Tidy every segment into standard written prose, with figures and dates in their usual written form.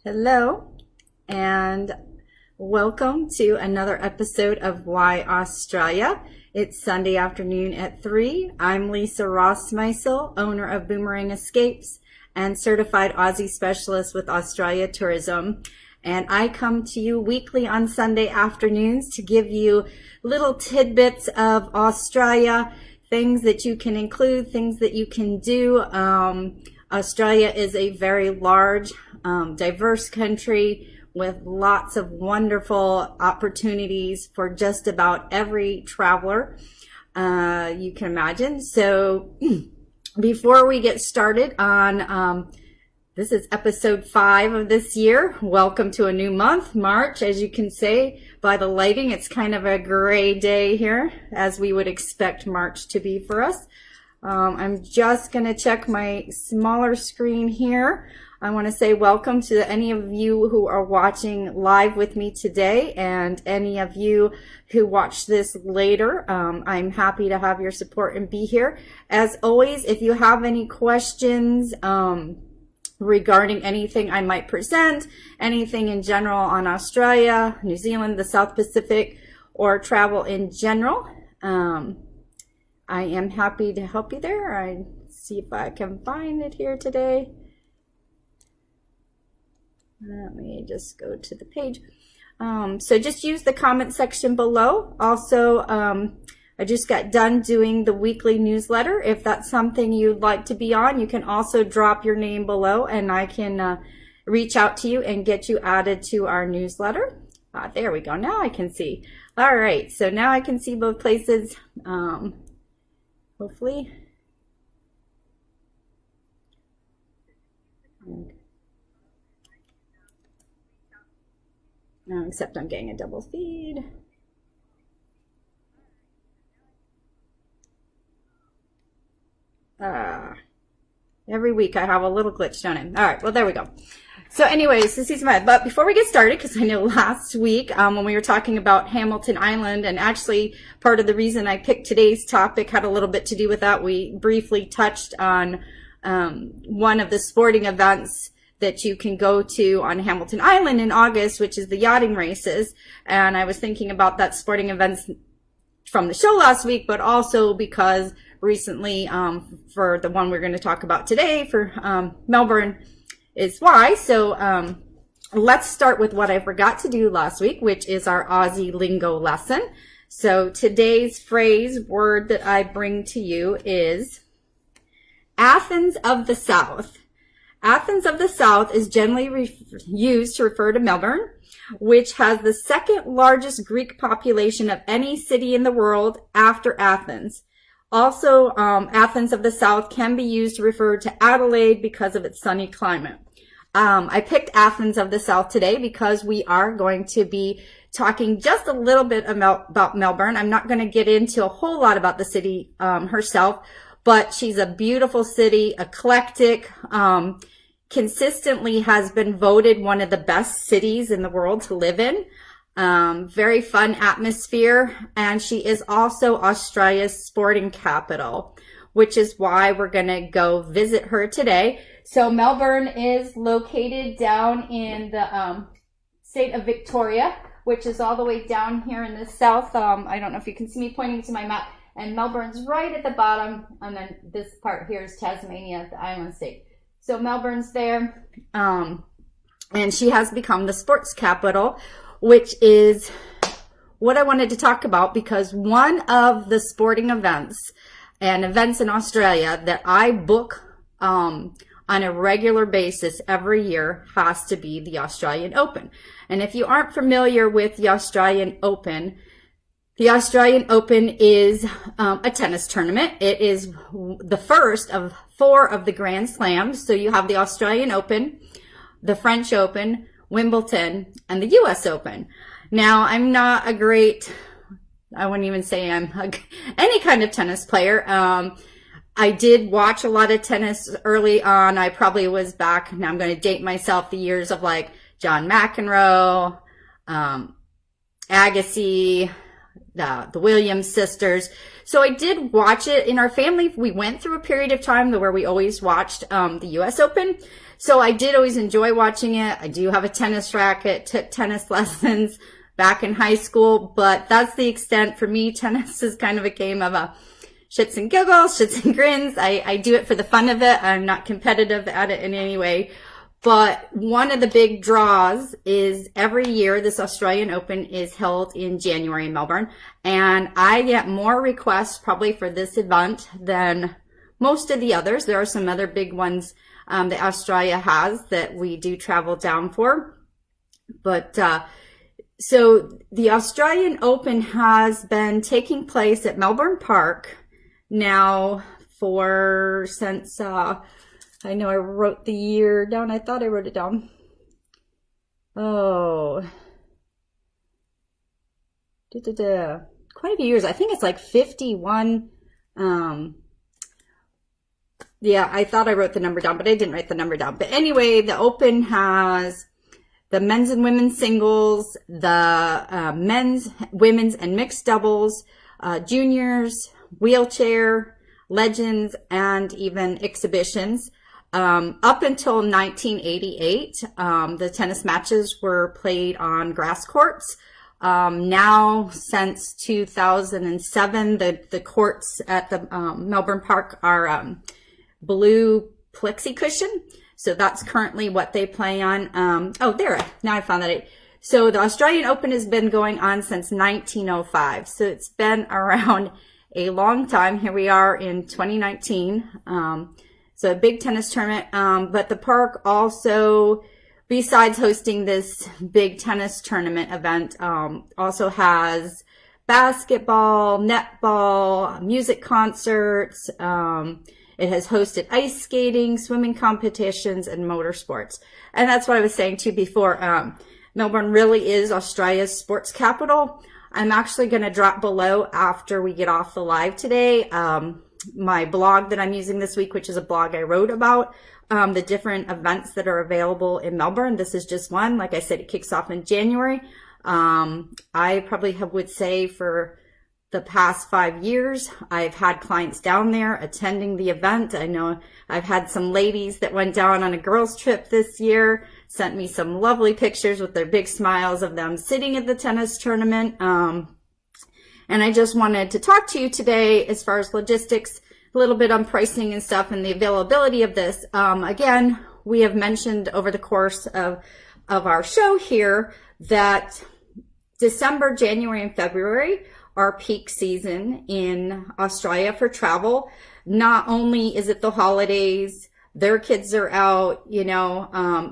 Hello, and welcome to another episode of Why Australia. It's Sunday afternoon at 3. I'm Lisa Rossmeissl, owner of Boomerang Escapes and certified Aussie specialist with Australia Tourism. And I come to you weekly on Sunday afternoons to give you little tidbits of Australia, things that you can include, things that you can do. Australia is a very large, diverse country with lots of wonderful opportunities for just about every traveler you can imagine. So before we get started on this is episode 5 of this year. Welcome to a new month, March. As you can see by the lighting, it's kind of a gray day here, as we would expect March to be for us. I'm just going to check my smaller screen here. I want to say welcome to any of you who are watching live with me today, and any of you who watch this later. I'm happy to have your support and be here. As always, if you have any questions regarding anything I might present, anything in general on Australia, New Zealand, the South Pacific, or travel in general, I am happy to help you there. I see if I can find it here today. Let me just go to the page. So just use the comment section below. Also, I just got done doing the weekly newsletter. If that's something you'd like to be on, you can also drop your name below and I can reach out to you and get you added to our newsletter. There we go. Now I can see. All right. So now I can see both places. Hopefully. Except I'm getting a double feed. Every week I have a little glitch, don't I? All right, well, there we go. So anyways, this is but before we get started, because I know last week when we were talking about Hamilton Island, and actually part of the reason I picked today's topic had a little bit to do with that. We briefly touched on one of the sporting events that you can go to on Hamilton Island in August, which is the yachting races. And I was thinking about that sporting events from the show last week, but also because recently for the one we're going to talk about today for Melbourne is why. So let's start with what I forgot to do last week, which is our Aussie lingo lesson. So today's word that I bring to you is Athens of the South. Athens of the South is generally used to refer to Melbourne, which has the second largest Greek population of any city in the world after Athens. Also, Athens of the South can be used to refer to Adelaide because of its sunny climate. I picked Athens of the South today because we are going to be talking just a little bit about Melbourne. I'm not going to get into a whole lot about the city herself, but she's a beautiful city, eclectic, consistently has been voted one of the best cities in the world to live in. Very fun atmosphere, and she is also Australia's sporting capital, which is why we're going to go visit her today. So Melbourne is located down in the state of Victoria, which is all the way down here in the south. I don't know if you can see me pointing to my map. And Melbourne's right at the bottom, and then this part here is Tasmania, the island state. So Melbourne's there, and she has become the sports capital, which is what I wanted to talk about, because one of the sporting events and events in Australia that I book on a regular basis every year has to be the Australian Open. And if you aren't familiar with the Australian Open is a tennis tournament. It is the first of 4 of the Grand Slams. So you have the Australian Open, the French Open, Wimbledon, and the US Open. Now, I'm not a great, I wouldn't even say I'm any kind of tennis player. I did watch a lot of tennis early on. I probably was back, now I'm going to date myself, the years of like John McEnroe, Agassi, the Williams sisters. So I did watch it in our family. We went through a period of time where we always watched the US Open. So I did always enjoy watching it. I do have a tennis racket, took tennis lessons back in high school, but that's the extent. For me, tennis is kind of a game of a shits and giggles, shits and grins. I do it for the fun of it. I'm not competitive at it in any way. But one of the big draws is every year this Australian Open is held in January in Melbourne. And I get more requests probably for this event than most of the others. There are some other big ones that Australia has that we do travel down for. But so the Australian Open has been taking place at Melbourne Park now since I know I wrote the year down. I thought I wrote it down. Oh. Quite a few years. I think it's like 51. Yeah, I thought I wrote the number down, but I didn't write the number down. But anyway, the Open has the men's and women's singles, the men's, women's, and mixed doubles, juniors, wheelchair, legends, and even exhibitions. Up until 1988, the tennis matches were played on grass courts. Now, since 2007, the courts at the Melbourne Park are blue plexi cushion. So that's currently what they play on. Oh, there, now I found that. So the Australian Open has been going on since 1905. So it's been around a long time. Here we are in 2019. So a big tennis tournament, but the park also, besides hosting this big tennis tournament event, also has basketball, netball, music concerts. It has hosted ice skating, swimming competitions, and motorsports. And that's what I was saying too before. Melbourne really is Australia's sports capital. I'm actually going to drop below after we get off the live today my blog that I'm using this week, which is a blog I wrote about the different events that are available in Melbourne. This is just one. Like I said, it kicks off in January. I probably would say for the past 5 years, I've had clients down there attending the event. I know I've had some ladies that went down on a girls' trip this year, sent me some lovely pictures with their big smiles of them sitting at the tennis tournament. And I just wanted to talk to you today as far as logistics, a little bit on pricing and stuff and the availability of this. Again, we have mentioned over the course of our show here that December, January, and February are peak season in Australia for travel. Not only is it the holidays, their kids are out, you know,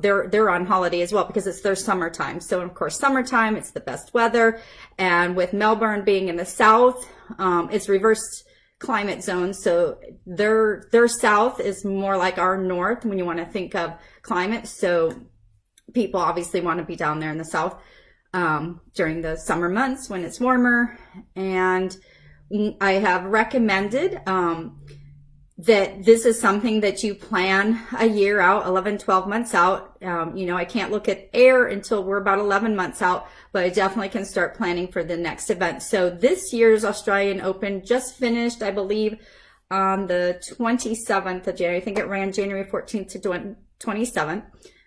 they're on holiday as well because it's their summertime. So of course, summertime, it's the best weather. And with Melbourne being in the south, it's reversed climate zone. So their south is more like our north when you want to think of climate. So people obviously want to be down there in the south during the summer months when it's warmer. And I have recommended that this is something that you plan a year out, 11, 12 months out. You know, I can't look at air until we're about 11 months out, but I definitely can start planning for the next event. So this year's Australian Open just finished, I believe, on the 27th of January. I think it ran January 14th to 27th.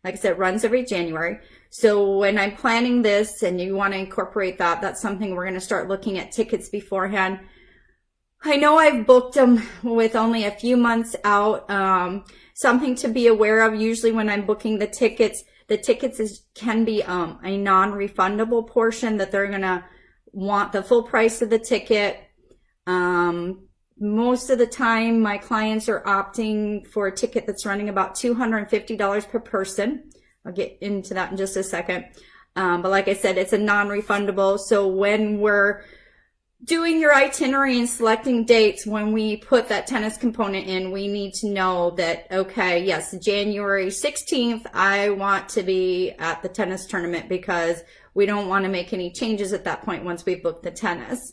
Like I said, it runs every January. So when I'm planning this and you want to incorporate that, that's something we're going to start looking at tickets beforehand. I know I've booked them with only a few months out. Something to be aware of, usually when I'm booking the tickets can be a non-refundable portion that they're going to want the full price of the ticket. Most of the time, my clients are opting for a ticket that's running about $250 per person. I'll get into that in just a second. But like I said, it's a non-refundable. So when we're doing your itinerary and selecting dates, when we put that tennis component in, we need to know that, okay, yes, January 16th, I want to be at the tennis tournament because we don't want to make any changes at that point once we book the tennis.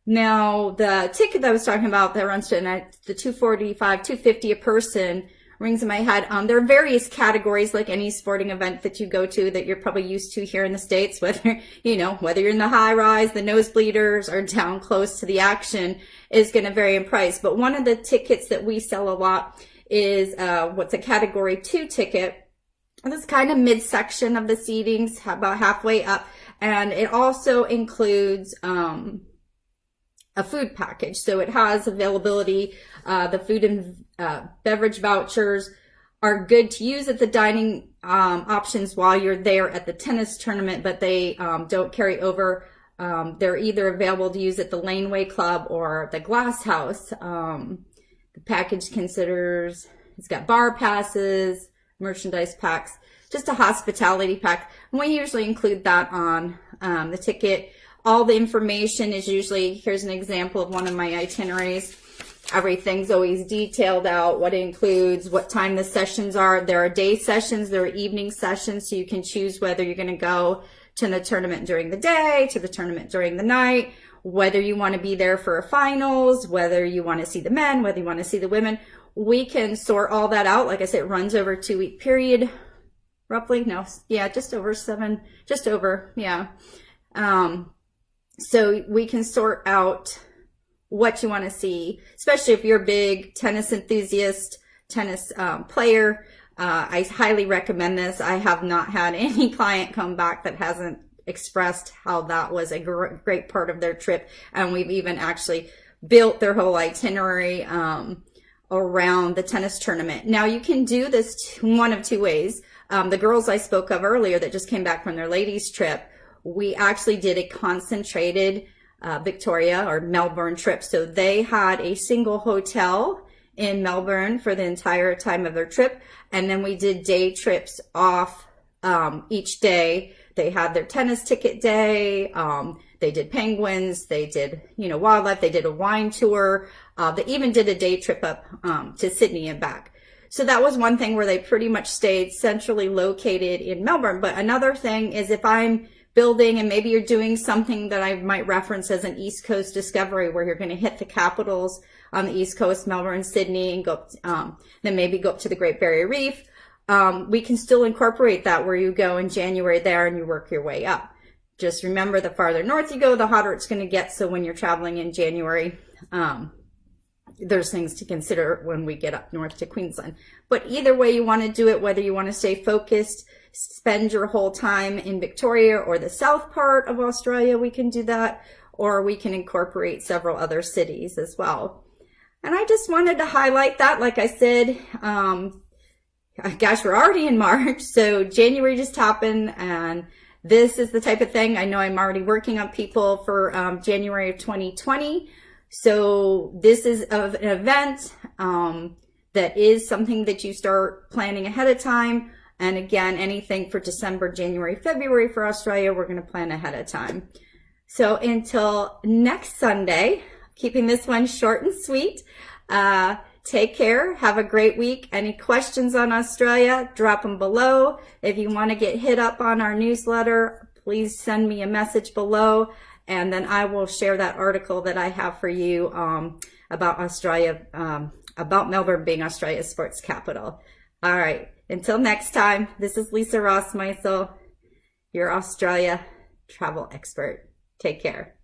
Now, the ticket that I was talking about that runs to the $245, $250 a person rings in my head. There are various categories, like any sporting event that you go to that you're probably used to here in the States, whether, whether you're in the high rise, the nosebleeders, or down close to the action is going to vary in price. But one of the tickets that we sell a lot is what's a category 2 ticket. And it's kind of midsection of the seatings, about halfway up. And it also includes a food package. So it has availability. The food and beverage vouchers are good to use at the dining options while you're there at the tennis tournament, but they don't carry over. They're either available to use at the Laneway Club or the Glass House. The package it's got bar passes, merchandise packs, just a hospitality pack. And we usually include that on the ticket. All the information is usually, here's an example of one of my itineraries. Everything's always detailed out, what it includes, what time the sessions are. There are day sessions, there are evening sessions, so you can choose whether you're going to go to the tournament during the day, to the tournament during the night, whether you want to be there for a finals, whether you want to see the men, whether you want to see the women. We can sort all that out. Like I said, it runs over a 2-week period, roughly. No, yeah, just over. Yeah. So we can sort out what you want to see, especially if you're a big tennis enthusiast, tennis player. I highly recommend this. I have not had any client come back that hasn't expressed how that was a great part of their trip. And we've even actually built their whole itinerary around the tennis tournament. Now you can do this one of 2 ways. The girls I spoke of earlier that just came back from their ladies trip, we actually did a concentrated Victoria or Melbourne trip. So they had a single hotel in Melbourne for the entire time of their trip. And then we did day trips off each day. They had their tennis ticket day. They did penguins. They did, wildlife. They did a wine tour. They even did a day trip up to Sydney and back. So that was one thing where they pretty much stayed centrally located in Melbourne. But another thing is if I'm building and maybe you're doing something that I might reference as an East Coast discovery where you're going to hit the capitals on the East Coast, Melbourne, Sydney, and go then maybe go up to the Great Barrier Reef. We can still incorporate that where you go in January there and you work your way up. Just remember, the farther north you go, the hotter it's going to get. So when you're traveling in January, there's things to consider when we get up north to Queensland. But either way you want to do it, whether you want to stay focused, spend your whole time in Victoria or the south part of Australia, we can do that, or we can incorporate several other cities as well. And I just wanted to highlight that. Like I said, gosh, we're already in March, so January just happened, and this is the type of thing. I know I'm already working on people for January of 2020. So this is an event that is something that you start planning ahead of time. And again, anything for December, January, February for Australia, we're going to plan ahead of time. So until next Sunday, keeping this one short and sweet, take care. Have a great week. Any questions on Australia, drop them below. If you want to get hit up on our newsletter, please send me a message below, and then I will share that article that I have for you about Australia, about Melbourne being Australia's sports capital. All right. Until next time, this is Lisa Rossmeissl, your Australia travel expert. Take care.